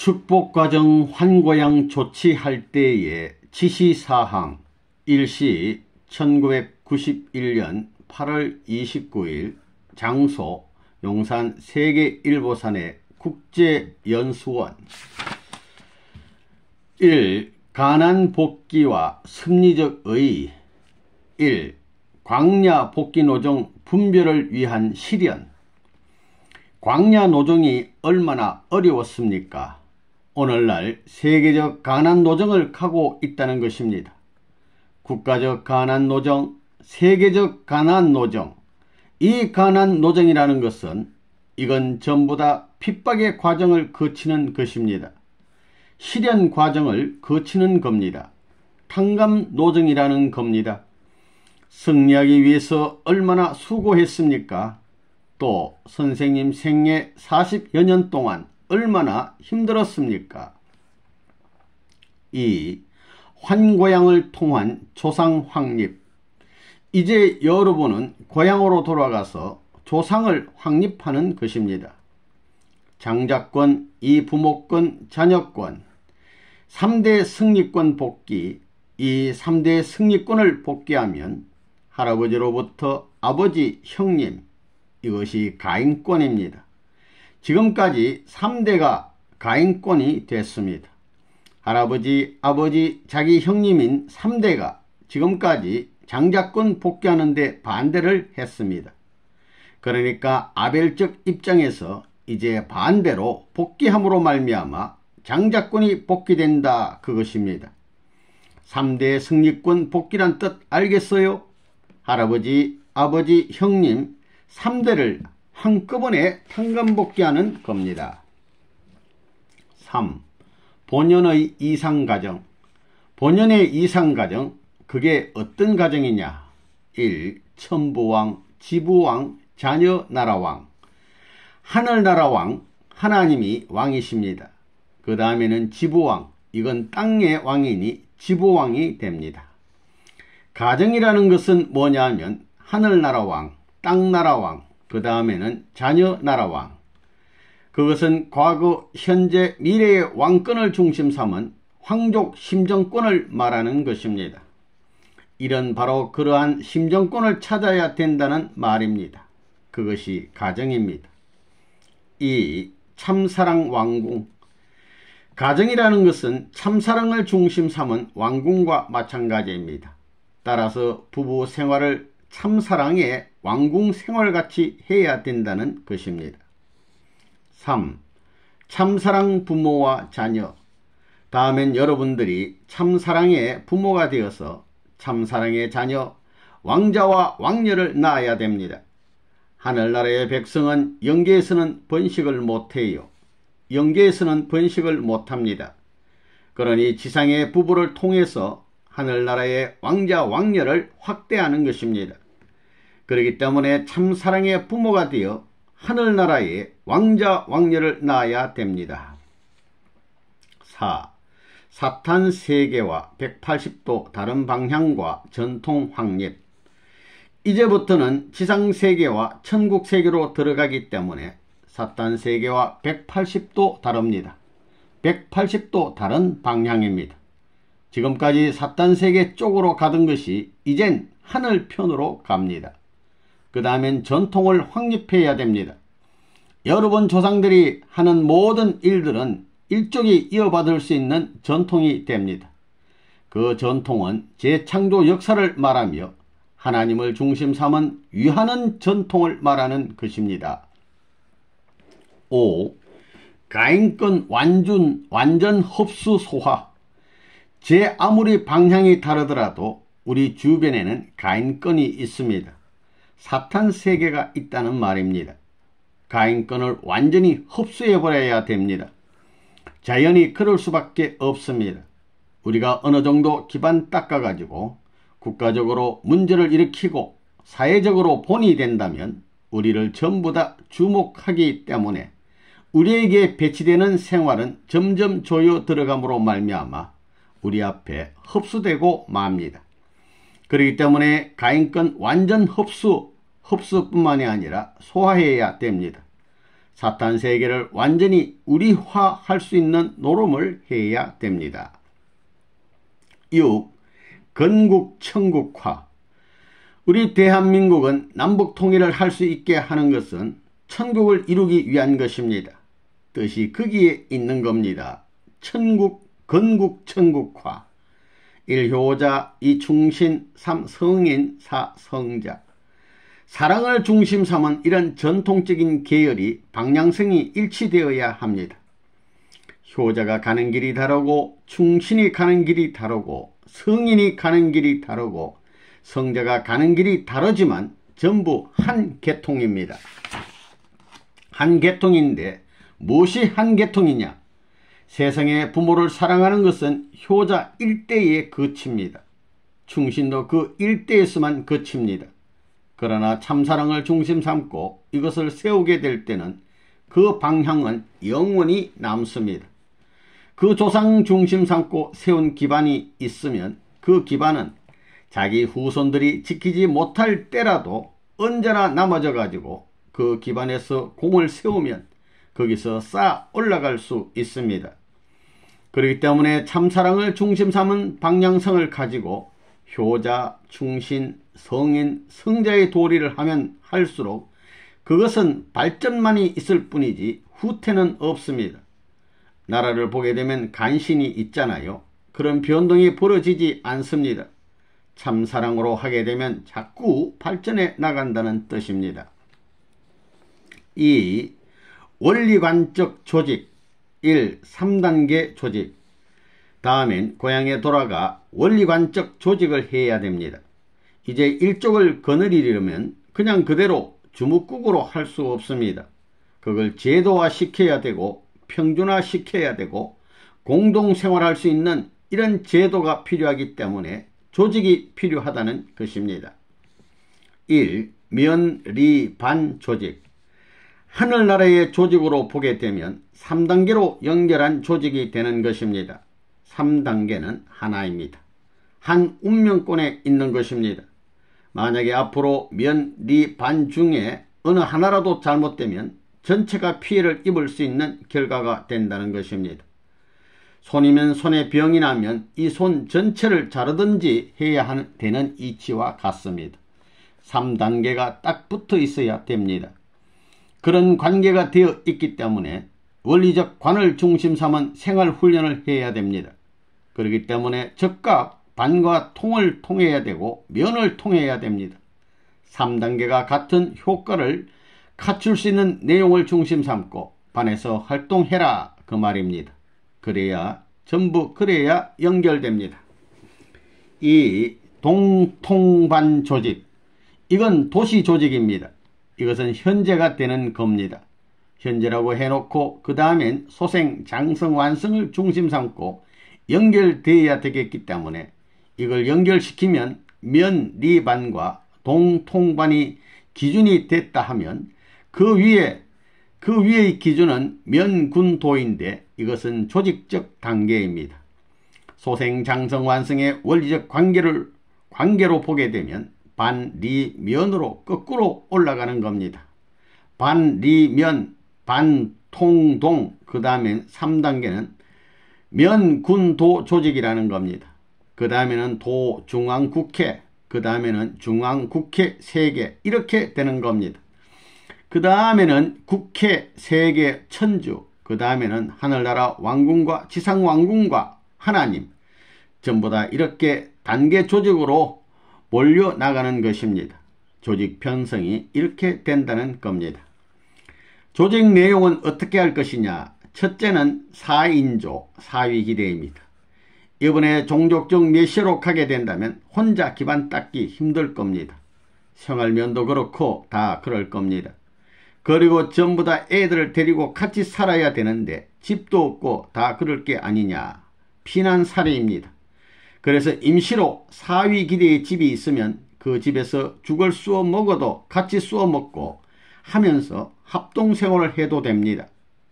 축복과정 환고양 조치할 때의 지시사항 일시 1991년 8월 29일 장소 용산 세계일보산의 국제연수원 1. 가난 복귀와 심리적 의의 1. 광야 복귀노정 분별을 위한 실현. 광야 노정이 얼마나 어려웠습니까? 오늘날 세계적 가난 노정을 가고 있다는 것입니다. 국가적 가난 노정, 세계적 가난 노정. 이 가난 노정이라는 것은 이건 전부 다 핍박의 과정을 거치는 것입니다. 실현 과정을 거치는 겁니다. 탕감 노정이라는 겁니다. 승리하기 위해서 얼마나 수고했습니까? 또 선생님 생애 40여 년 동안 얼마나 힘들었습니까? 2. 환고양을 통한 조상 확립. 이제 여러분은 고향으로 돌아가서 조상을 확립하는 것입니다. 장자권, 이부모권, 자녀권, 3대 승리권 복귀. 이 3대 승리권을 복귀하면 할아버지로부터 아버지, 형님, 이것이 가인권입니다. 지금까지 3대가 가인권이 됐습니다. 할아버지, 아버지, 자기 형님인 3대가 지금까지 장자권 복귀하는데 반대를 했습니다. 그러니까 아벨적 입장에서 이제 반대로 복귀함으로 말미암아 장자권이 복귀된다 그것입니다. 3대 승리권 복귀란 뜻 알겠어요? 할아버지, 아버지, 형님 3대를 한꺼번에 탕감복귀하는 겁니다. 3. 본연의 이상가정. 본연의 이상가정, 그게 어떤 가정이냐? 1. 천부왕, 지부왕, 자녀나라왕. 하늘나라왕, 하나님이 왕이십니다. 그 다음에는 지부왕, 이건 땅의 왕이니 지부왕이 됩니다. 가정이라는 것은 뭐냐 하면 하늘나라왕, 땅나라왕, 그 다음에는 자녀나라왕. 그것은 과거, 현재, 미래의 왕권을 중심 삼은 황족 심정권을 말하는 것입니다. 이런 바로 그러한 심정권을 찾아야 된다는 말입니다. 그것이 가정입니다. 2. 참사랑 왕궁. 가정이라는 것은 참사랑을 중심 삼은 왕궁과 마찬가지입니다. 따라서 부부 생활을 참사랑의 왕궁 생활같이 해야 된다는 것입니다. 3. 참사랑 부모와 자녀. 다음엔 여러분들이 참사랑의 부모가 되어서 참사랑의 자녀, 왕자와 왕녀를 낳아야 됩니다. 하늘나라의 백성은 영계에서는 번식을 못해요. 영계에서는 번식을 못합니다. 그러니 지상의 부부를 통해서 하늘나라의 왕자, 왕녀를 확대하는 것입니다. 그렇기 때문에 참사랑의 부모가 되어 하늘나라의 왕자, 왕녀를 낳아야 됩니다. 4. 사탄 세계와 180도 다른 방향과 전통 확립. 이제부터는 지상 세계와 천국 세계로 들어가기 때문에 사탄 세계와 180도 다릅니다. 180도 다른 방향입니다. 지금까지 사탄 세계 쪽으로 가던 것이 이젠 하늘 편으로 갑니다. 그 다음엔 전통을 확립해야 됩니다. 여러분 조상들이 하는 모든 일들은 일족이 이어받을 수 있는 전통이 됩니다. 그 전통은 재창조 역사를 말하며 하나님을 중심 삼은 위하는 전통을 말하는 것입니다. 5. 가인권 완전 흡수 소화. 제 아무리 방향이 다르더라도 우리 주변에는 가인권이 있습니다. 사탄 세계가 있다는 말입니다. 가인권을 완전히 흡수해버려야 됩니다. 자연히 그럴 수밖에 없습니다. 우리가 어느 정도 기반 닦아가지고 국가적으로 문제를 일으키고 사회적으로 본이 된다면 우리를 전부 다 주목하기 때문에 우리에게 배치되는 생활은 점점 조여 들어감으로 말미암아 우리 앞에 흡수되고 맙니다. 그렇기 때문에 가인권 완전 흡수뿐만이 아니라 소화해야 됩니다. 사탄 세계를 완전히 우리화할 수 있는 노름을 해야 됩니다. 6. 건국천국화. 우리 대한민국은 남북 통일을 할 수 있게 하는 것은 천국을 이루기 위한 것입니다. 뜻이 거기에 있는 겁니다. 천국, 건국천국화. 1. 효자, 2. 충신, 3. 성인, 4. 성자. 사랑을 중심 삼은 이런 전통적인 계열이 방향성이 일치되어야 합니다. 효자가 가는 길이 다르고 충신이 가는 길이 다르고 성인이 가는 길이 다르고 성자가 가는 길이 다르지만 전부 한 계통입니다. 한 계통인데 무엇이 한 계통이냐? 세상의 부모를 사랑하는 것은 효자 일대에 그칩니다. 충신도 그 일대에서만 그칩니다. 그러나 참사랑을 중심 삼고 이것을 세우게 될 때는 그 방향은 영원히 남습니다. 그 조상 중심 삼고 세운 기반이 있으면 그 기반은 자기 후손들이 지키지 못할 때라도 언제나 남아져 가지고 그 기반에서 공을 세우면 거기서 쌓아 올라갈 수 있습니다. 그렇기 때문에 참사랑을 중심 삼은 방향성을 가지고 효자, 충신, 성인, 성자의 도리를 하면 할수록 그것은 발전만이 있을 뿐이지 후퇴는 없습니다. 나라를 보게 되면 간신이 있잖아요. 그런 변동이 벌어지지 않습니다. 참사랑으로 하게 되면 자꾸 발전해 나간다는 뜻입니다. 2. 원리관적 조직. 1. 3단계 조직. 다음엔 고향에 돌아가 원리관적 조직을 해야 됩니다. 이제 일족을 거느리려면 그냥 그대로 주묵국으로 할 수 없습니다. 그걸 제도화시켜야 되고 평준화시켜야 되고 공동생활할 수 있는 이런 제도가 필요하기 때문에 조직이 필요하다는 것입니다. 1. 면리반 조직. 하늘나라의 조직으로 보게 되면 3단계로 연결한 조직이 되는 것입니다. 3단계는 하나입니다. 한 운명권에 있는 것입니다. 만약에 앞으로 면, 리, 반 중에 어느 하나라도 잘못되면 전체가 피해를 입을 수 있는 결과가 된다는 것입니다. 손이면 손에 병이 나면 이 손 전체를 자르든지 해야 되는 이치와 같습니다. 3단계가 딱 붙어 있어야 됩니다. 그런 관계가 되어 있기 때문에 원리적 관을 중심 삼은 생활훈련을 해야 됩니다. 그렇기 때문에 적과 반과 통을 통해야 되고 면을 통해야 됩니다. 3단계가 같은 효과를 갖출 수 있는 내용을 중심 삼고 반에서 활동해라 그 말입니다. 그래야 연결됩니다. 2. 동통반 조직. 이건 도시 조직입니다. 이것은 현재가 되는 겁니다. 현재라고 해놓고 그 다음엔 소생, 장성, 완성을 중심 삼고 연결되어야 되겠기 때문에 이걸 연결시키면 면, 리, 반과 동, 통, 반이 기준이 됐다 하면 그 위의 기준은 면, 군, 도인데 이것은 조직적 단계입니다. 소생, 장성, 완성의 원리적 관계로 보게 되면 반, 리, 면으로 거꾸로 올라가는 겁니다. 반, 리, 면, 반, 통, 동, 그 다음엔 3단계는 면, 군, 도 조직이라는 겁니다. 그 다음에는 도, 중앙국회, 그 다음에는 중앙국회 세계 이렇게 되는 겁니다. 그 다음에는 국회 세계 천주, 그 다음에는 하늘나라 왕궁과 지상왕궁과 하나님, 전부 다 이렇게 단계 조직으로 몰려나가는 것입니다. 조직 편성이 이렇게 된다는 겁니다. 조직 내용은 어떻게 할 것이냐? 첫째는 4인조, 4위기대입니다. 이번에 종족적 메시로 가게 된다면 혼자 기반 닦기 힘들 겁니다. 생활면도 그렇고 다 그럴 겁니다. 그리고 전부 다 애들을 데리고 같이 살아야 되는데 집도 없고 다 그럴 게 아니냐. 피난 사례입니다. 그래서 임시로 4위기대의 집이 있으면 그 집에서 죽을 쑤어 먹어도 같이 쑤어 먹고 하면서 합동생활을 해도 됩니다.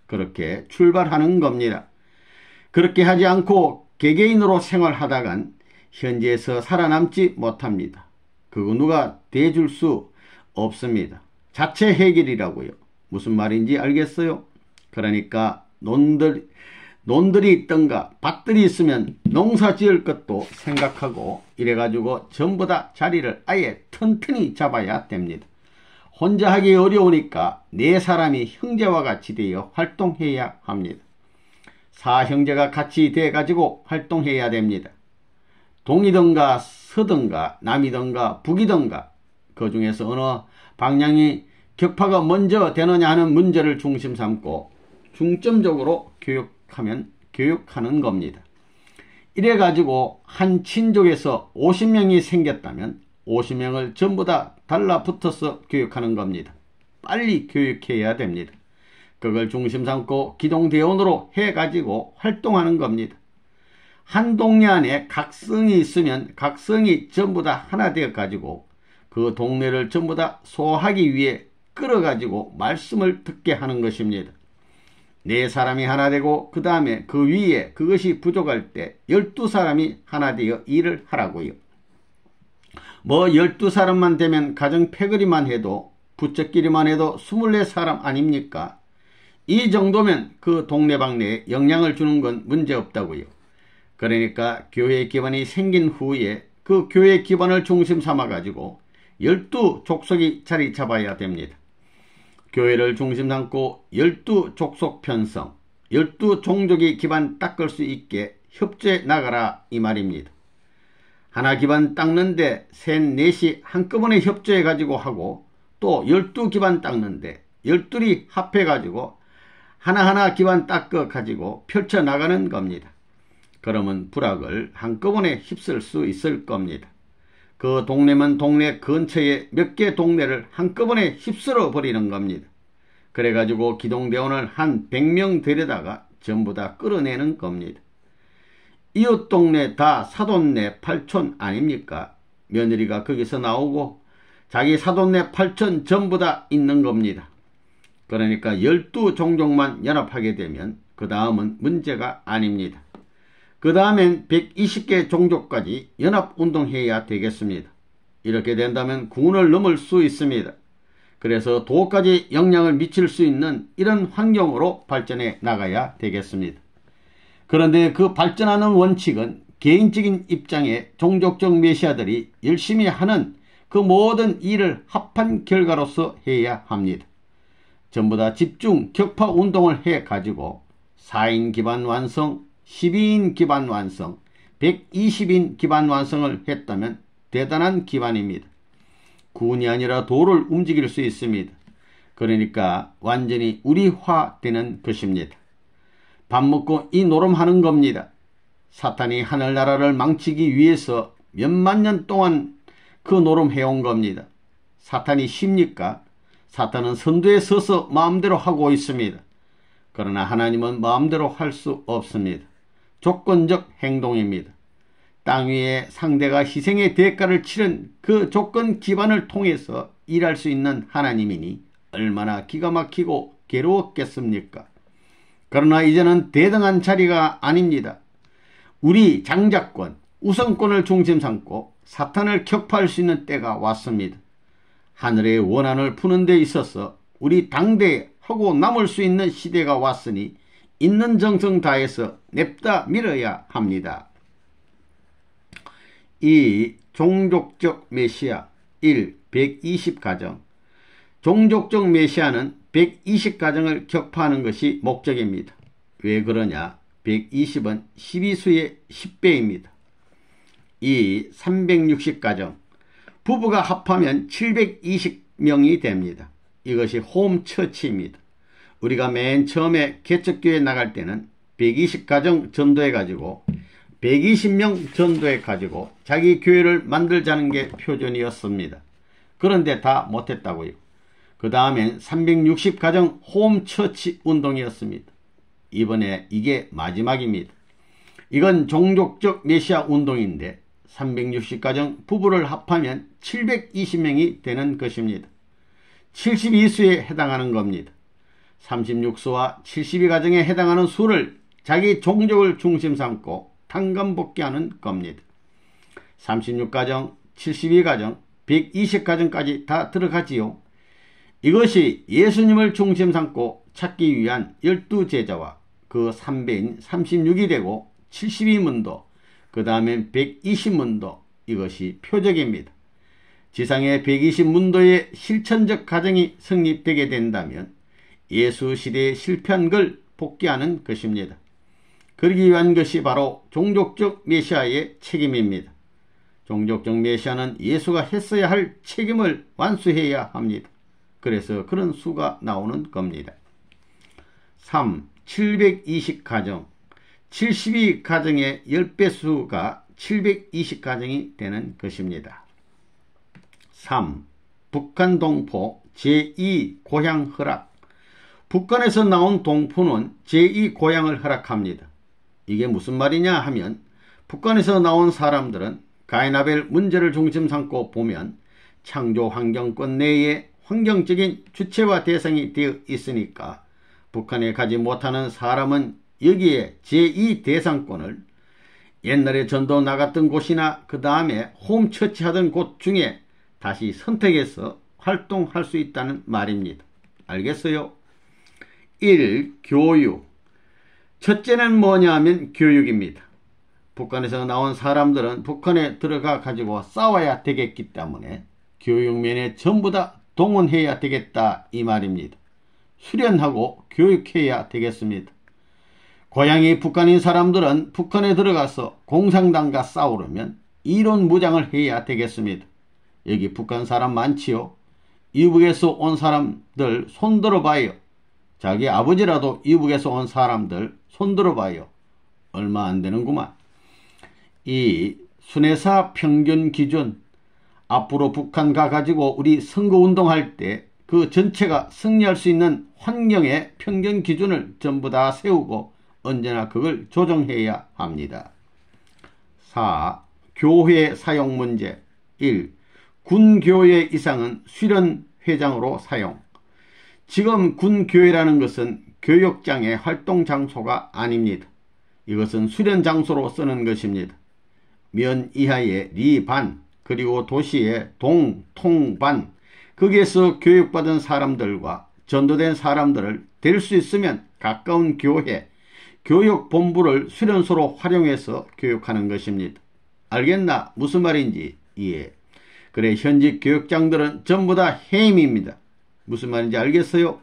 그렇게 출발하는 겁니다. 그렇게 하지 않고 개개인으로 생활하다간 현지에서 살아남지 못합니다. 그거 누가 대줄 수 없습니다. 자체 해결이라고요. 무슨 말인지 알겠어요? 그러니까 논들이 있던가 밭들이 있으면 농사 지을 것도 생각하고 이래가지고 전부 다 자리를 아예 튼튼히 잡아야 됩니다. 혼자 하기 어려우니까 네 사람이 형제와 같이 되어 활동해야 합니다. 사형제가 같이 돼가지고 활동해야 됩니다. 동이든가 서든가 남이든가 북이든가 그 중에서 어느 방향이 격파가 먼저 되느냐 하는 문제를 중심 삼고 중점적으로 교육하는 겁니다. 이래가지고 한 친족에서 50명이 생겼다면 50명을 전부 다 달라붙어서 교육하는 겁니다. 빨리 교육해야 됩니다. 그걸 중심 삼고 기동대원으로 해가지고 활동하는 겁니다. 한 동네 안에 각성이 있으면 각성이 전부 다 하나 되어 가지고 그 동네를 전부 다 소화하기 위해 끌어가지고 말씀을 듣게 하는 것입니다. 네 사람이 하나 되고 그 다음에 그 위에 그것이 부족할 때 12사람이 하나 되어 일을 하라고요. 뭐 12사람만 되면 가정 패거리만 해도 부처끼리만 해도 24사람 아닙니까? 이 정도면 그 동네방네에 영향을 주는 건 문제없다고요. 그러니까 교회 기반이 생긴 후에 그 교회 기반을 중심 삼아 가지고 12족속이 자리 잡아야 됩니다. 교회를 중심 삼고 12족속 편성, 12종족이 기반 닦을 수 있게 협조해 나가라 이 말입니다. 하나 기반 닦는데 셋, 넷이 한꺼번에 협조해 가지고 하고 또 12기반 닦는데 12이 합해 가지고 하나하나 기반 닦아 가지고 펼쳐 나가는 겁니다. 그러면 불악을 한꺼번에 휩쓸 수 있을 겁니다. 그 동네면 동네 근처에 몇 개 동네를 한꺼번에 휩쓸어 버리는 겁니다. 그래가지고 기동대원을 한 100명 데려다가 전부 다 끌어내는 겁니다. 이웃 동네 다 사돈네 8촌 아닙니까? 며느리가 거기서 나오고 자기 사돈네 8촌 전부 다 있는 겁니다. 그러니까 12종족만 연합하게 되면 그 다음은 문제가 아닙니다. 그 다음엔 120개 종족까지 연합운동해야 되겠습니다. 이렇게 된다면 군을 넘을 수 있습니다. 그래서 도까지 영향을 미칠 수 있는 이런 환경으로 발전해 나가야 되겠습니다. 그런데 그 발전하는 원칙은 개인적인 입장에 종족적 메시아들이 열심히 하는 그 모든 일을 합한 결과로서 해야 합니다. 전부 다 집중 격파 운동을 해 가지고 4인 기반 완성, 12인 기반 완성, 120인 기반 완성을 했다면 대단한 기반입니다. 군이 아니라 도를 움직일 수 있습니다. 그러니까 완전히 우리화되는 것입니다. 밥 먹고 이 노름하는 겁니다. 사탄이 하늘나라를 망치기 위해서 몇만 년 동안 그 노름해온 겁니다. 사탄이 쉽니까? 사탄은 선두에 서서 마음대로 하고 있습니다. 그러나 하나님은 마음대로 할 수 없습니다. 조건적 행동입니다. 땅 위에 상대가 희생의 대가를 치른 그 조건 기반을 통해서 일할 수 있는 하나님이니 얼마나 기가 막히고 괴로웠겠습니까? 그러나 이제는 대등한 자리가 아닙니다. 우리 장자권, 우선권을 중심 삼고 사탄을 격파할 수 있는 때가 왔습니다. 하늘의 원한을 푸는 데 있어서 우리 당대에 하고 남을 수 있는 시대가 왔으니 있는 정성 다해서 냅다 밀어야 합니다. 이 종족적 메시아 1. 120가정. 종족적 메시아는 120가정을 격파하는 것이 목적입니다. 왜 그러냐? 120은 12수의 10배입니다. 2. 360가정. 부부가 합하면 720명이 됩니다. 이것이 홈처치입니다. 우리가 맨 처음에 개척교회 나갈 때는 120가정 전도해 가지고 120명 전도해 가지고 자기 교회를 만들자는 게 표준이었습니다. 그런데 다 못했다고요. 그 다음엔 360가정 홈처치 운동이었습니다. 이번에 이게 마지막입니다. 이건 종족적 메시아 운동인데 360가정 부부를 합하면 720명이 되는 것입니다. 72수에 해당하는 겁니다. 36수와 72가정에 해당하는 수를 자기 종족을 중심 삼고 탕감복귀하는 겁니다. 36가정, 72가정, 120가정까지 다 들어가지요. 이것이 예수님을 중심 삼고 찾기 위한 12제자와 그 3배인 36이 되고 72문도, 그 다음엔 120문도, 이것이 표적입니다. 지상의 120문도의 실천적 가정이 성립되게 된다면 예수 시대에 실패한 걸 복귀하는 것입니다. 그러기 위한 것이 바로 종족적 메시아의 책임입니다. 종족적 메시아는 예수가 했어야 할 책임을 완수해야 합니다. 그래서 그런 수가 나오는 겁니다. 3. 720가정. 72가정의 10배 수가 720가정이 되는 것입니다. 3. 북한 동포 제2고향 허락. 북한에서 나온 동포는 제2고향을 허락합니다. 이게 무슨 말이냐 하면 북한에서 나온 사람들은 가인아벨 문제를 중심 삼고 보면 창조 환경권 내에 환경적인 주체와 대상이 되어 있으니까 북한에 가지 못하는 사람은 여기에 제2대상권을 옛날에 전도 나갔던 곳이나 그 다음에 홈처치 하던 곳 중에 다시 선택해서 활동할 수 있다는 말입니다. 알겠어요? 1. 교육. 첫째는 뭐냐 하면 교육입니다. 북한에서 나온 사람들은 북한에 들어가 가지고 싸워야 되겠기 때문에 교육면에 전부 다 동원해야 되겠다 이 말입니다. 수련하고 교육해야 되겠습니다. 고향이 북한인 사람들은 북한에 들어가서 공산당과 싸우려면 이론 무장을 해야 되겠습니다. 여기 북한 사람 많지요? 이북에서 온 사람들 손들어 봐요. 자기 아버지라도 이북에서 온 사람들 손들어 봐요. 얼마 안 되는구만. 이 순회사 평균 기준, 앞으로 북한 가가지고 우리 선거운동할 때 그 전체가 승리할 수 있는 환경의 평균 기준을 전부 다 세우고 언제나 그걸 조정해야 합니다. 4. 교회 사용 문제. 1. 군교회 이상은 수련회장으로 사용. 지금 군교회라는 것은 교육장의 활동 장소가 아닙니다. 이것은 수련 장소로 쓰는 것입니다. 면 이하의 리반, 그리고 도시의 동, 통, 반, 거기에서 교육받은 사람들과 전도된 사람들을 될 수 있으면 가까운 교회, 교육본부를 수련소로 활용해서 교육하는 것입니다. 알겠나? 무슨 말인지? 예. 그래, 현직 교육장들은 전부 다 해임입니다. 무슨 말인지 알겠어요?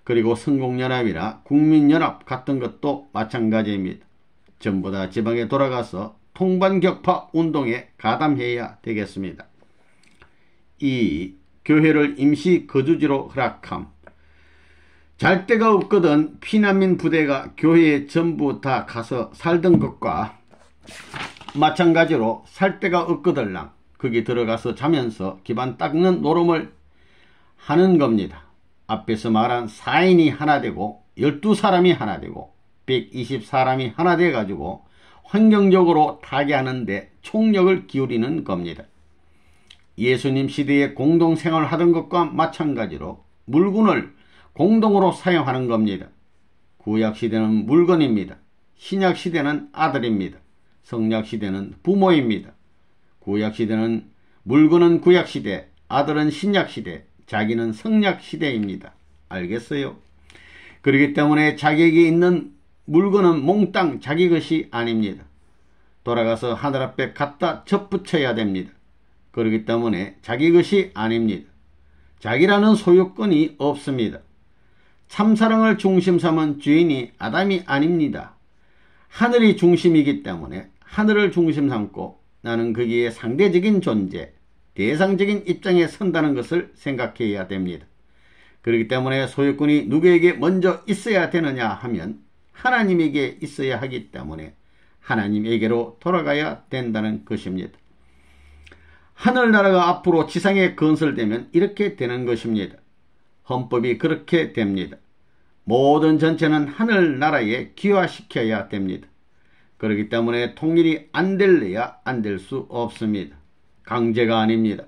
그리고 성공연합이나 국민연합 같은 것도 마찬가지입니다. 전부 다 지방에 돌아가서 통반격파 운동에 가담해야 되겠습니다. 2. 교회를 임시 거주지로 허락함. 잘 데가 없거든 피난민 부대가 교회에 전부 다 가서 살던 것과 마찬가지로 살 데가 없거들랑 거기 들어가서 자면서 기반 닦는 노름을 하는 겁니다. 앞에서 말한 4인이 하나 되고 12사람이 하나 되고 120사람이 하나 돼 가지고 환경적으로 타개하는데 총력을 기울이는 겁니다. 예수님 시대에 공동생활을 하던 것과 마찬가지로 물건을 공동으로 사용하는 겁니다. 구약시대는 물건입니다. 신약시대는 아들입니다. 성약시대는 부모입니다. 구약시대는 물건은 구약시대, 아들은 신약시대, 자기는 성약시대입니다. 알겠어요? 그렇기 때문에 자기에게 있는 물건은 몽땅 자기 것이 아닙니다. 돌아가서 하늘 앞에 갖다 접붙여야 됩니다. 그렇기 때문에 자기 것이 아닙니다. 자기라는 소유권이 없습니다. 참사랑을 중심 삼은 주인이 아담이 아닙니다. 하늘이 중심이기 때문에 하늘을 중심 삼고 나는 거기에 상대적인 존재, 대상적인 입장에 선다는 것을 생각해야 됩니다. 그렇기 때문에 소유권이 누구에게 먼저 있어야 되느냐 하면 하나님에게 있어야 하기 때문에 하나님에게로 돌아가야 된다는 것입니다. 하늘나라가 앞으로 지상에 건설되면 이렇게 되는 것입니다. 헌법이 그렇게 됩니다. 모든 전체는 하늘나라에 기화시켜야 됩니다. 그렇기 때문에 통일이 안 될래야 안 될 수 없습니다. 강제가 아닙니다.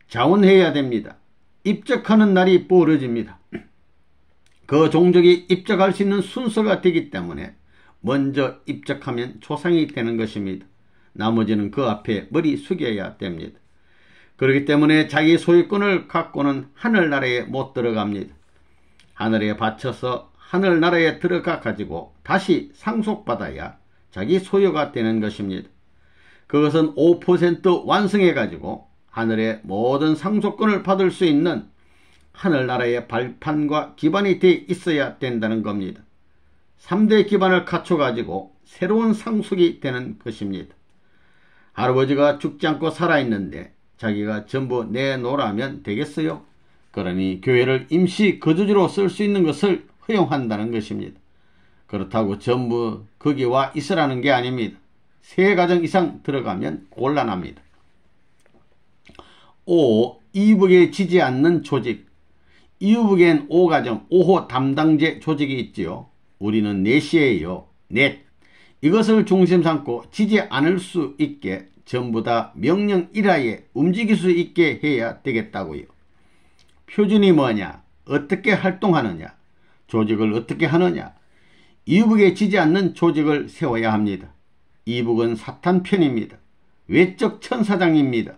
자원해야 됩니다. 입적하는 날이 벌어집니다. 그 종족이 입적할 수 있는 순서가 되기 때문에 먼저 입적하면 조상이 되는 것입니다. 나머지는 그 앞에 머리 숙여야 됩니다. 그렇기 때문에 자기 소유권을 갖고는 하늘나라에 못 들어갑니다. 하늘에 바쳐서 하늘나라에 들어가 가지고 다시 상속받아야 자기 소유가 되는 것입니다. 그것은 5% 완성해 가지고 하늘의 모든 상속권을 받을 수 있는 하늘나라의 발판과 기반이 돼 있어야 된다는 겁니다. 3대 기반을 갖춰 가지고 새로운 상속이 되는 것입니다. 할아버지가 죽지 않고 살아있는데 자기가 전부 내놓으라면 되겠어요? 그러니 교회를 임시 거주지로 쓸 수 있는 것을 허용한다는 것입니다. 그렇다고 전부 거기 와 있으라는 게 아닙니다. 3가정 이상 들어가면 곤란합니다. 5. 이북에 지지 않는 조직. 이북엔 5가정 5호 담당제 조직이 있지요. 우리는 넷이에요. 넷. 이것을 중심 삼고 지지 않을 수 있게 전부 다 명령 일하에 움직일 수 있게 해야 되겠다고요. 표준이 뭐냐? 어떻게 활동하느냐? 조직을 어떻게 하느냐? 이북에 지지 않는 조직을 세워야 합니다. 이북은 사탄 편입니다. 외적 천사장입니다.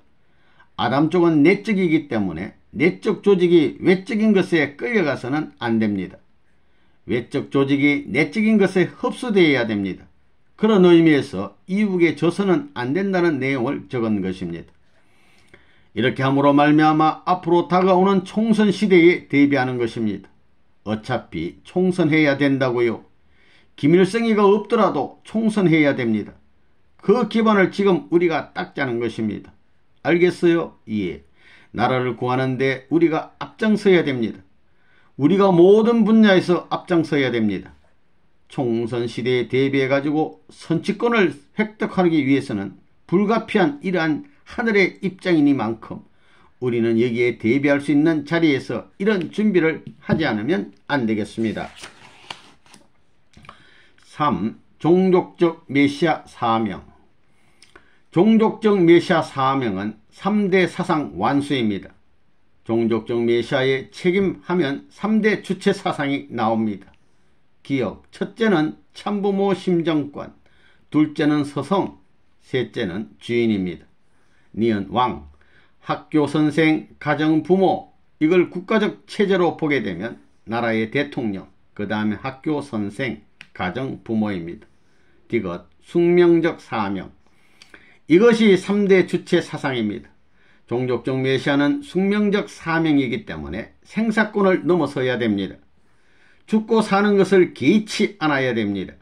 아담 쪽은 내적이기 때문에 내적 조직이 외적인 것에 끌려가서는 안 됩니다. 외적 조직이 내적인 것에 흡수되어야 됩니다. 그런 의미에서 이북에 져서는 안 된다는 내용을 적은 것입니다. 이렇게 함으로 말미암아 앞으로 다가오는 총선 시대에 대비하는 것입니다. 어차피 총선해야 된다고요. 김일성이가 없더라도 총선해야 됩니다. 그 기반을 지금 우리가 닦자는 것입니다. 알겠어요? 예. 나라를 구하는데 우리가 앞장서야 됩니다. 우리가 모든 분야에서 앞장서야 됩니다. 총선 시대에 대비해가지고 선취권을 획득하기 위해서는 불가피한 이러한 하늘의 입장이니만큼 우리는 여기에 대비할 수 있는 자리에서 이런 준비를 하지 않으면 안 되겠습니다. 3. 종족적 메시아 사명. 종족적 메시아 사명은 3대 사상 완수입니다. 종족적 메시아에 책임하면 3대 주체 사상이 나옵니다. 기억, 첫째는 참부모 심정권, 둘째는 서성, 셋째는 주인입니다. 니은 왕, 학교 선생, 가정 부모, 이걸 국가적 체제로 보게 되면 나라의 대통령, 그 다음에 학교 선생, 가정 부모입니다. 디귿, 숙명적 사명. 이것이 3대 주체 사상입니다. 종족적 메시아는 숙명적 사명이기 때문에 생사권을 넘어서야 됩니다. 죽고 사는 것을 개의치 않아야 됩니다.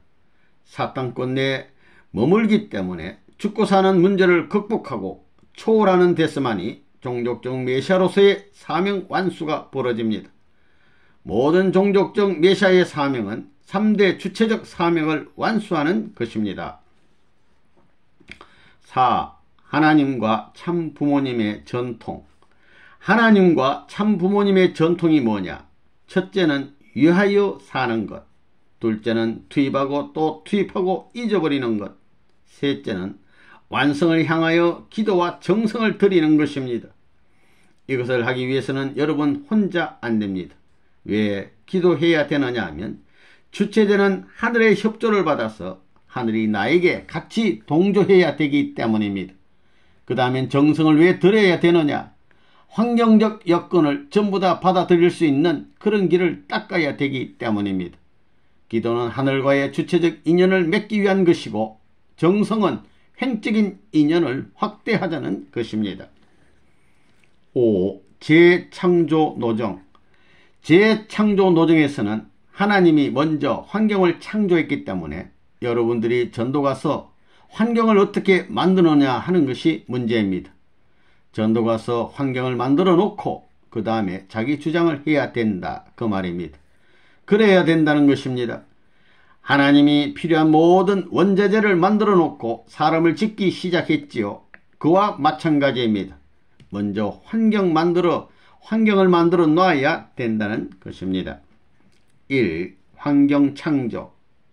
사탄권 내에 머물기 때문에 죽고 사는 문제를 극복하고 초월하는 데서만이 종족적 메시아로서의 사명 완수가 벌어집니다. 모든 종족적 메시아의 사명은 3대 주체적 사명을 완수하는 것입니다. 4. 하나님과 참 부모님의 전통. 하나님과 참 부모님의 전통이 뭐냐? 첫째는 위하여 사는 것, 둘째는 투입하고 또 투입하고 잊어버리는 것, 셋째는 완성을 향하여 기도와 정성을 드리는 것입니다. 이것을 하기 위해서는 여러분 혼자 안 됩니다. 왜 기도해야 되느냐 하면 주체되는 하늘의 협조를 받아서 하늘이 나에게 같이 동조해야 되기 때문입니다. 그 다음엔 정성을 왜 드려야 되느냐? 환경적 여건을 전부 다 받아들일 수 있는 그런 길을 닦아야 되기 때문입니다. 기도는 하늘과의 주체적 인연을 맺기 위한 것이고 정성은 횡적인 인연을 확대하자는 것입니다. 5. 재창조 노정. 재창조 노정에서는 하나님이 먼저 환경을 창조했기 때문에 여러분들이 전도 가서 환경을 어떻게 만드느냐 하는 것이 문제입니다. 전도 가서 환경을 만들어 놓고 그 다음에 자기 주장을 해야 된다 그 말입니다. 그래야 된다는 것입니다. 하나님이 필요한 모든 원자재를 만들어 놓고 사람을 짓기 시작했지요. 그와 마찬가지입니다. 먼저 환경을 만들어 놔야 된다는 것입니다. 1. 환경 창조.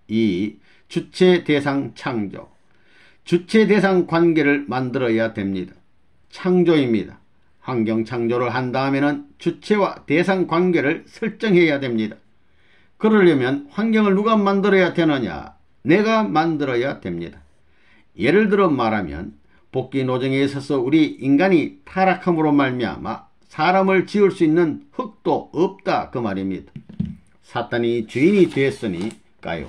2. 주체 대상 창조. 주체 대상 관계를 만들어야 됩니다. 창조입니다. 환경 창조를 한 다음에는 주체와 대상 관계를 설정해야 됩니다. 그러려면 환경을 누가 만들어야 되느냐? 내가 만들어야 됩니다. 예를 들어 말하면 복귀 노정에 있어서 우리 인간이 타락함으로 말미암아 사람을 지을 수 있는 흙도 없다 그 말입니다. 사탄이 주인이 되었으니까요.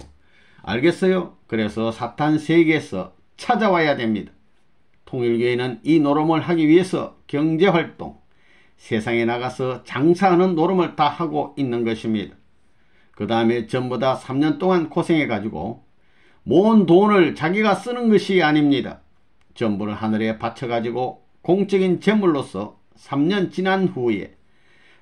알겠어요? 그래서 사탄 세계에서 찾아와야 됩니다. 통일교회는 이 노름을 하기 위해서 경제활동, 세상에 나가서 장사하는 노름을 다 하고 있는 것입니다. 그 다음에 전부 다 3년 동안 고생해가지고 모은 돈을 자기가 쓰는 것이 아닙니다. 전부를 하늘에 바쳐가지고 공적인 재물로서 3년 지난 후에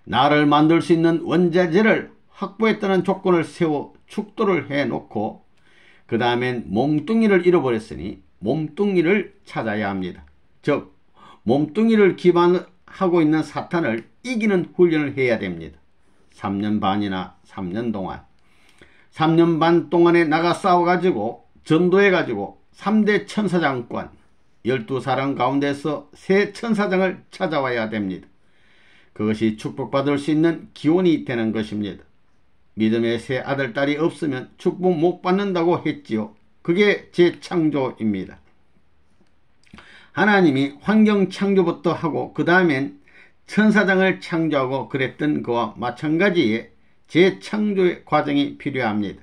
나를 만들 수 있는 원자재를 확보했다는 조건을 세워 축도를 해놓고 그 다음엔 몸뚱이를 잃어버렸으니 몸뚱이를 찾아야 합니다. 즉 몸뚱이를 기반하고 있는 사탄을 이기는 훈련을 해야 됩니다. 3년 반이나 3년 동안 3년 반 동안에 나가 싸워가지고 전도해가지고 3대 천사장권 12사람 가운데서 새 천사장을 찾아와야 됩니다. 그것이 축복받을 수 있는 기원이 되는 것입니다. 믿음의 새 아들, 딸이 없으면 축복 못 받는다고 했지요. 그게 재창조입니다. 하나님이 환경 창조부터 하고 그 다음엔 천사장을 창조하고 그랬던 그와 마찬가지의 재창조의 과정이 필요합니다.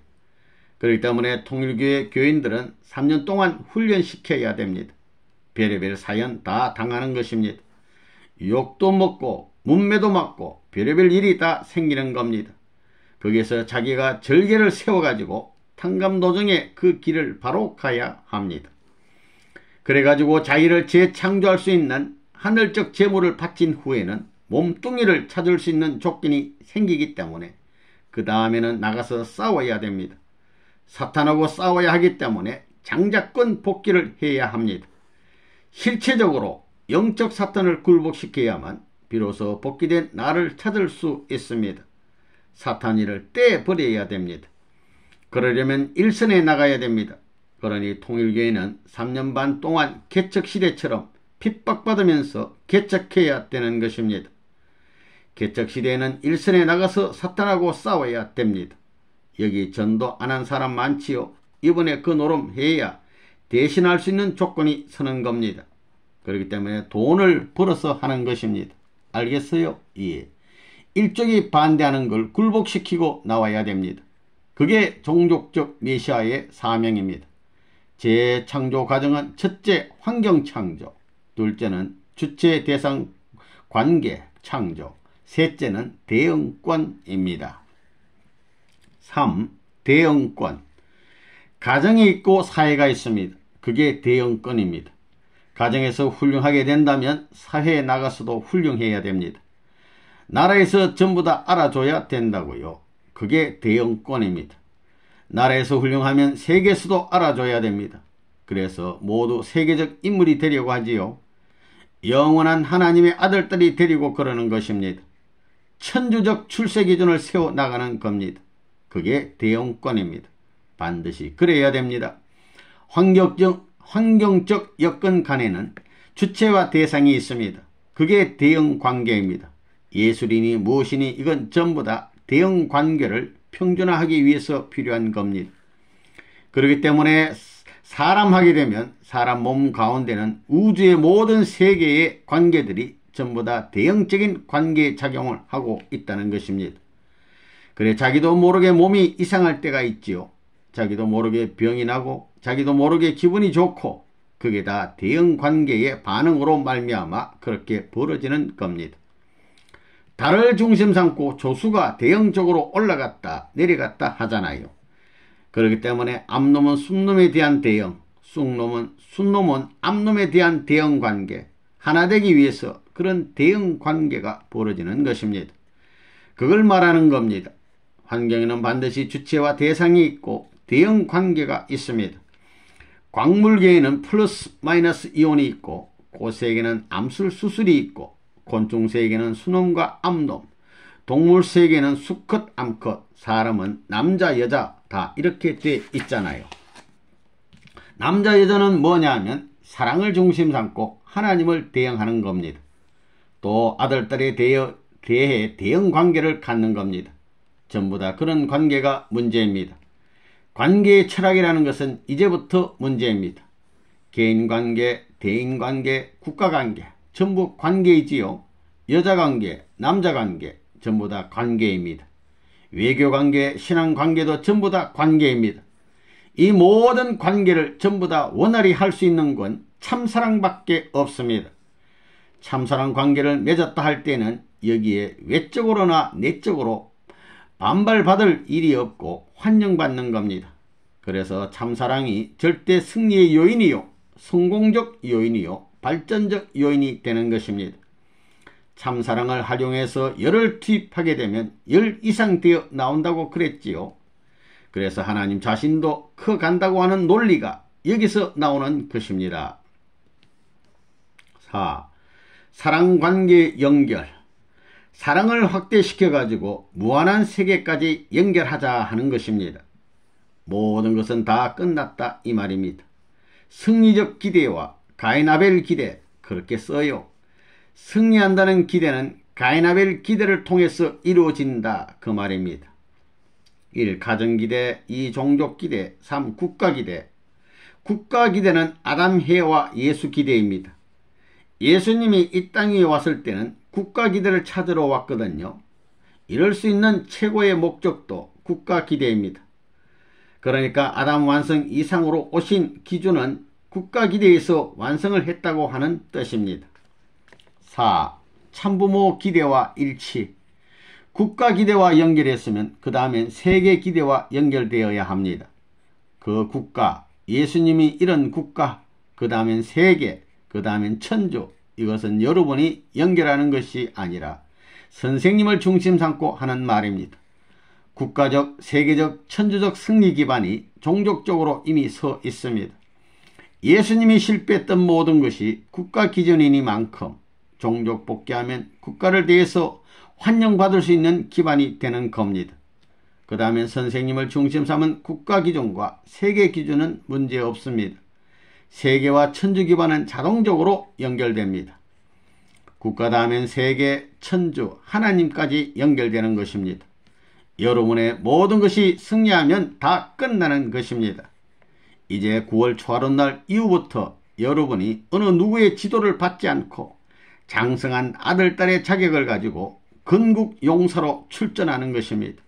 그렇기 때문에 통일교회 교인들은 3년 동안 훈련시켜야 됩니다. 별의별 사연 다 당하는 것입니다. 욕도 먹고 문매도 맞고 별의별 일이 다 생기는 겁니다. 거기에서 자기가 절개를 세워가지고 탕감도정에 그 길을 바로 가야 합니다. 그래가지고 자기를 재창조할 수 있는 하늘적 재물을 바친 후에는 몸뚱이를 찾을 수 있는 조건이 생기기 때문에 그 다음에는 나가서 싸워야 됩니다. 사탄하고 싸워야 하기 때문에 장자권 복귀를 해야 합니다. 실체적으로 영적 사탄을 굴복시켜야만 비로소 복귀된 나를 찾을 수 있습니다. 사탄이를 떼버려야 됩니다. 그러려면 일선에 나가야 됩니다. 그러니 통일교회는 3년 반 동안 개척시대처럼 핍박받으면서 개척해야 되는 것입니다. 개척시대에는 일선에 나가서 사탄하고 싸워야 됩니다. 여기 전도 안 한 사람 많지요. 이번에 그 노름 해야 대신할 수 있는 조건이 서는 겁니다. 그렇기 때문에 돈을 벌어서 하는 것입니다. 알겠어요? 예. 일족이 반대하는 걸 굴복시키고 나와야 됩니다. 그게 종족적 메시아의 사명입니다. 재창조 과정은 첫째 환경창조, 둘째는 주체 대상 관계 창조, 셋째는 대응권입니다. 3. 대응권. 가정이 있고 사회가 있습니다. 그게 대응권입니다. 가정에서 훌륭하게 된다면 사회에 나가서도 훌륭해야 됩니다. 나라에서 전부 다 알아줘야 된다고요. 그게 대응권입니다. 나라에서 훌륭하면 세계에서도 알아줘야 됩니다. 그래서 모두 세계적 인물이 되려고 하지요. 영원한 하나님의 아들딸이 되려고 그러는 것입니다. 천주적 출세 기준을 세워나가는 겁니다. 그게 대응권입니다. 반드시 그래야 됩니다. 환경적 여건 간에는 주체와 대상이 있습니다. 그게 대응관계입니다. 예술이니 무엇이니 이건 전부 다 대응관계를 평준화하기 위해서 필요한 겁니다. 그렇기 때문에 사람 하게 되면 사람 몸 가운데는 우주의 모든 세계의 관계들이 전부 다 대응적인 관계 작용을 하고 있다는 것입니다. 그래 자기도 모르게 몸이 이상할 때가 있지요. 자기도 모르게 병이 나고 자기도 모르게 기분이 좋고 그게 다 대응관계의 반응으로 말미암아 그렇게 벌어지는 겁니다. 달을 중심 삼고 조수가 대응적으로 올라갔다 내려갔다 하잖아요. 그렇기 때문에 암놈은 쑥놈에 대한 대응, 순놈은 암놈에 대한 대응관계, 하나 되기 위해서 그런 대응관계가 벌어지는 것입니다. 그걸 말하는 겁니다. 환경에는 반드시 주체와 대상이 있고 대응관계가 있습니다. 광물계에는 플러스 마이너스 이온이 있고 고세계는 암술 수술이 있고 곤충세계는 수놈과 암놈, 동물세계는 수컷 암컷, 사람은 남자 여자 다 이렇게 돼 있잖아요. 남자 여자는 뭐냐 하면 사랑을 중심 삼고 하나님을 대응하는 겁니다. 또 아들딸에 대해 대응관계를 갖는 겁니다. 전부 다 그런 관계가 문제입니다. 관계의 철학이라는 것은 이제부터 문제입니다. 개인관계, 대인관계, 국가관계 전부 관계이지요. 여자관계, 남자관계 전부 다 관계입니다. 외교관계, 신앙관계도 전부 다 관계입니다. 이 모든 관계를 전부 다 원활히 할 수 있는 건 참사랑밖에 없습니다. 참사랑 관계를 맺었다 할 때는 여기에 외적으로나 내적으로 반발받을 일이 없고 환영받는 겁니다. 그래서 참사랑이 절대 승리의 요인이요, 성공적 요인이요, 발전적 요인이 되는 것입니다. 참사랑을 활용해서 열을 투입하게 되면 열 이상 되어 나온다고 그랬지요. 그래서 하나님 자신도 커간다고 하는 논리가 여기서 나오는 것입니다. 4. 사랑관계 연결. 사랑을 확대시켜 가지고 무한한 세계까지 연결하자 하는 것입니다. 모든 것은 다 끝났다 이 말입니다. 승리적 기대와 가인아벨 기대 그렇게 써요. 승리한다는 기대는 가인아벨 기대를 통해서 이루어진다 그 말입니다. 1. 가정기대, 2. 종족기대, 3. 국가기대. 국가기대는 아담, 해와 예수 기대입니다. 예수님이 이 땅에 왔을 때는 국가기대를 찾으러 왔거든요. 이럴 수 있는 최고의 목적도 국가기대입니다. 그러니까 아담 완성 이상으로 오신 기준은 국가기대에서 완성을 했다고 하는 뜻입니다. 4. 참부모 기대와 일치. 국가기대와 연결했으면 그 다음엔 세계기대와 연결되어야 합니다. 그 국가, 예수님이 이런 국가, 그 다음엔 세계, 그 다음엔 천주, 이것은 여러분이 연결하는 것이 아니라 선생님을 중심 삼고 하는 말입니다. 국가적, 세계적, 천주적 승리 기반이 종족적으로 이미 서 있습니다. 예수님이 실패했던 모든 것이 국가 기준이니만큼 종족 복귀하면 국가를 대해서 환영받을 수 있는 기반이 되는 겁니다. 그 다음엔 선생님을 중심 삼은 국가 기준과 세계 기준은 문제없습니다. 세계와 천주 기반은 자동적으로 연결됩니다. 국가 다음엔 세계, 천주, 하나님까지 연결되는 것입니다. 여러분의 모든 것이 승리하면 다 끝나는 것입니다. 이제 9월 초하룻날 이후부터 여러분이 어느 누구의 지도를 받지 않고 장성한 아들, 딸의 자격을 가지고 건국 용사로 출전하는 것입니다.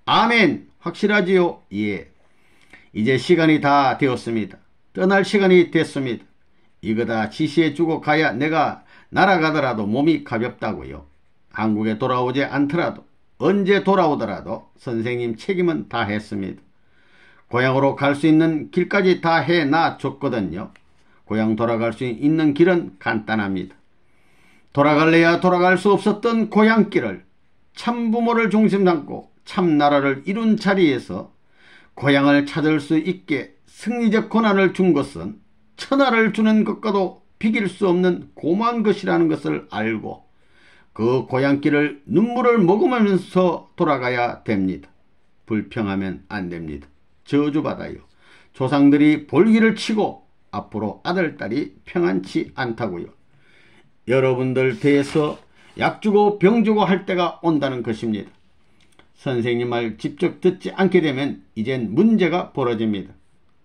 아멘! 확실하지요? 예. 이제 시간이 다 되었습니다. 떠날 시간이 됐습니다. 이거 다 지시해주고 가야 내가 날아가더라도 몸이 가볍다고요. 한국에 돌아오지 않더라도 언제 돌아오더라도 선생님 책임은 다 했습니다. 고향으로 갈 수 있는 길까지 다 해놔 줬거든요. 고향 돌아갈 수 있는 길은 간단합니다. 돌아갈래야 돌아갈 수 없었던 고향길을 참부모를 중심 삼고 참나라를 이룬 자리에서 고향을 찾을 수 있게 승리적 권한을 준 것은 천하를 주는 것과도 비길 수 없는 고마운 것이라는 것을 알고 그 고향길을 눈물을 머금으면서 돌아가야 됩니다. 불평하면 안 됩니다. 저주받아요. 조상들이 볼기를 치고 앞으로 아들, 딸이 평안치 않다고요. 여러분들 대해서 약주고 병주고 할 때가 온다는 것입니다. 선생님 말 직접 듣지 않게 되면 이젠 문제가 벌어집니다.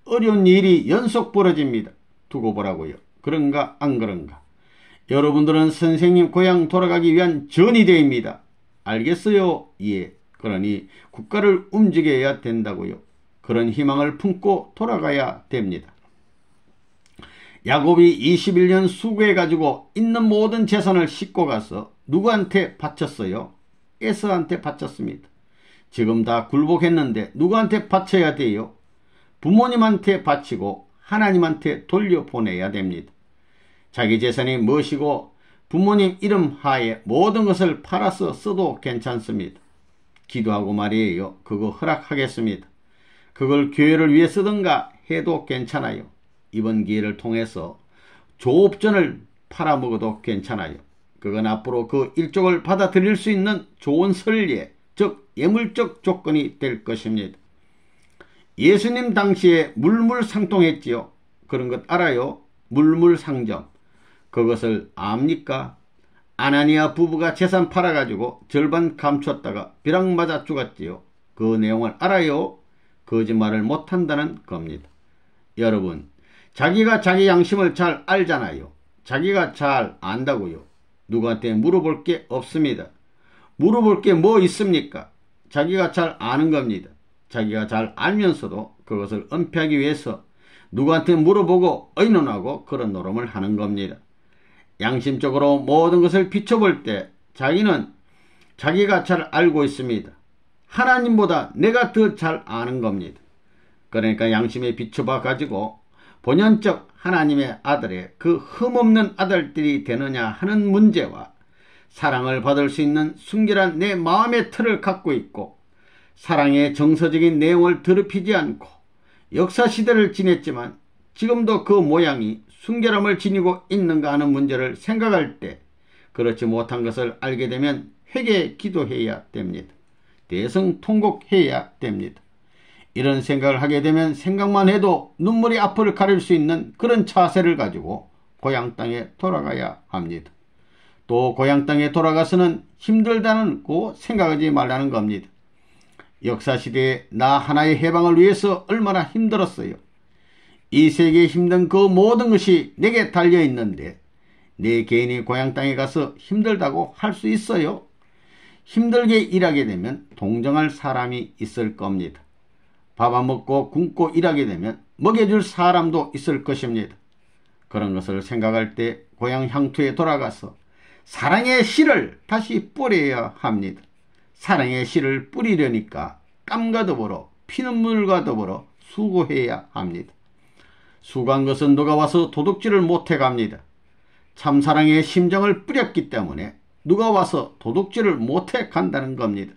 어려운 일이 연속 벌어집니다. 두고 보라고요. 그런가 안 그런가. 여러분들은 선생님 고향 돌아가기 위한 전이대입니다. 알겠어요? 예. 그러니 국가를 움직여야 된다고요. 그런 희망을 품고 돌아가야 됩니다. 야곱이 21년 수고해가지고 있는 모든 재산을 싣고 가서 누구한테 바쳤어요? 에서한테 바쳤습니다. 지금 다 굴복했는데 누구한테 바쳐야 돼요? 부모님한테 바치고 하나님한테 돌려보내야 됩니다. 자기 재산이 무엇이고 부모님 이름 하에 모든 것을 팔아서 써도 괜찮습니다. 기도하고 말이에요. 그거 허락하겠습니다. 그걸 교회를 위해 쓰든가 해도 괜찮아요. 이번 기회를 통해서 조업전을 팔아먹어도 괜찮아요. 그건 앞으로 그 일족을 받아들일 수 있는 좋은 선례, 즉 예물적 조건이 될 것입니다. 예수님 당시에 물물상통했지요. 그런 것 알아요? 물물상점. 그것을 압니까? 아나니아 부부가 재산 팔아가지고 절반 감췄다가 벼락 맞아 죽었지요. 그 내용을 알아요? 거짓말을 못한다는 겁니다. 여러분, 자기가 자기 양심을 잘 알잖아요. 자기가 잘 안다고요. 누구한테 물어볼 게 없습니다. 물어볼 게 뭐 있습니까? 자기가 잘 아는 겁니다. 자기가 잘 알면서도 그것을 은폐하기 위해서 누구한테 물어보고 의논하고 그런 노름을 하는 겁니다. 양심적으로 모든 것을 비춰볼 때 자기는 자기가 잘 알고 있습니다. 하나님보다 내가 더 잘 아는 겁니다. 그러니까 양심에 비춰봐 가지고 본연적 하나님의 아들의 그 흠없는 아들들이 되느냐 하는 문제와 사랑을 받을 수 있는 순결한 내 마음의 틀을 갖고 있고 사랑의 정서적인 내용을 더럽히지 않고 역사시대를 지냈지만 지금도 그 모양이 순결함을 지니고 있는가 하는 문제를 생각할 때 그렇지 못한 것을 알게 되면 회개 기도해야 됩니다. 대성통곡해야 됩니다. 이런 생각을 하게 되면 생각만 해도 눈물이 앞을 가릴 수 있는 그런 자세를 가지고 고향 땅에 돌아가야 합니다. 또 고향 땅에 돌아가서는 힘들다는 거 생각하지 말라는 겁니다. 역사시대에 나 하나의 해방을 위해서 얼마나 힘들었어요. 이 세계에 힘든 그 모든 것이 내게 달려있는데 내 개인이 고향 땅에 가서 힘들다고 할 수 있어요? 힘들게 일하게 되면 동정할 사람이 있을 겁니다. 밥 안 먹고 굶고 일하게 되면 먹여줄 사람도 있을 것입니다. 그런 것을 생각할 때 고향 향토에 돌아가서 사랑의 씨를 다시 뿌려야 합니다. 사랑의 씨를 뿌리려니까 땀과 더불어 피눈물과 더불어 수고해야 합니다. 수고한 것은 누가 와서 도둑질을 못해 갑니다. 참사랑의 심정을 뿌렸기 때문에 누가 와서 도둑질을 못해 간다는 겁니다.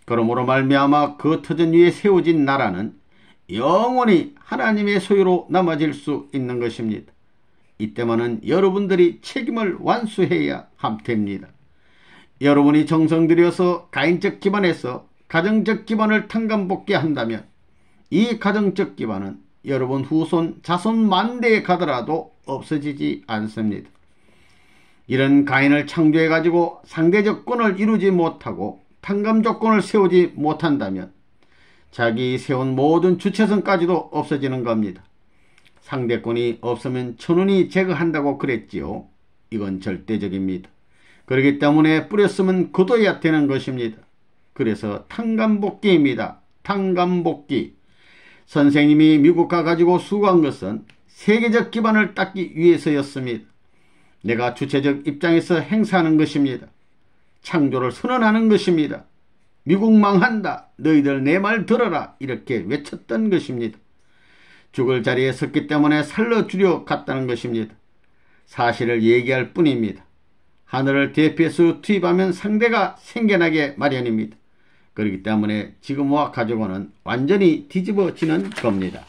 그러므로 말미암아 그 터전 위에 세워진 나라는 영원히 하나님의 소유로 남아질 수 있는 것입니다. 이때만은 여러분들이 책임을 완수해야 함됩니다. 여러분이 정성 들여서 가인적 기반에서 가정적 기반을 탕감복게 한다면 이 가정적 기반은 여러분 후손 자손 만대에 가더라도 없어지지 않습니다. 이런 가인을 창조해 가지고 상대적 권을 이루지 못하고 탕감 조건을 세우지 못한다면 자기 세운 모든 주체성까지도 없어지는 겁니다. 상대권이 없으면 천운이 제거한다고 그랬지요. 이건 절대적입니다. 그렇기 때문에 뿌렸으면 거둬야 되는 것입니다. 그래서 탕감복귀입니다. 탕감복귀. 선생님이 미국 가가지고 수고한 것은 세계적 기반을 닦기 위해서였습니다. 내가 주체적 입장에서 행사하는 것입니다. 창조를 선언하는 것입니다. 미국 망한다. 너희들 내 말 들어라. 이렇게 외쳤던 것입니다. 죽을 자리에 섰기 때문에 살려주려 갔다는 것입니다. 사실을 얘기할 뿐입니다. 하늘을 대피해서 투입하면 상대가 생겨나게 마련입니다. 그렇기 때문에 지금과 가지고는 완전히 뒤집어지는 겁니다.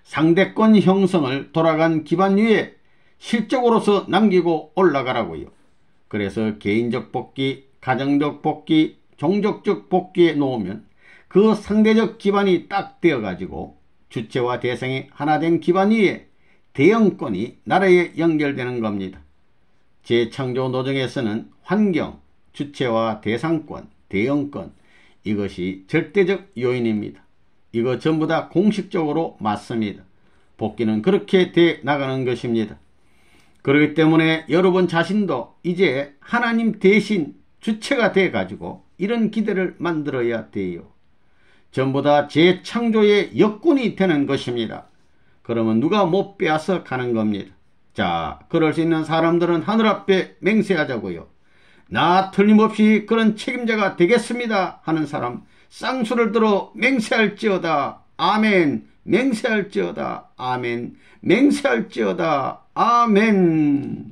상대권 형성을 돌아간 기반 위에 실적으로서 남기고 올라가라고요. 그래서 개인적 복귀, 가정적 복귀, 종족적 복귀에 놓으면 그 상대적 기반이 딱 되어가지고 주체와 대상이 하나 된 기반 위에 대형권이 나라에 연결되는 겁니다. 재창조 노정에서는 환경, 주체와 대상권, 대형권 이것이 절대적 요인입니다. 이거 전부 다 공식적으로 맞습니다. 복귀는 그렇게 돼 나가는 것입니다. 그렇기 때문에 여러분 자신도 이제 하나님 대신 주체가 돼가지고 이런 기대를 만들어야 돼요. 전부 다 재창조의 역군이 되는 것입니다. 그러면 누가 못 빼앗아 가는 겁니다. 자, 그럴 수 있는 사람들은 하늘 앞에 맹세하자고요. 나 틀림없이 그런 책임자가 되겠습니다 하는 사람 쌍수를 들어 맹세할지어다. 아멘. 맹세할지어다. 아멘. 맹세할지어다. 아멘.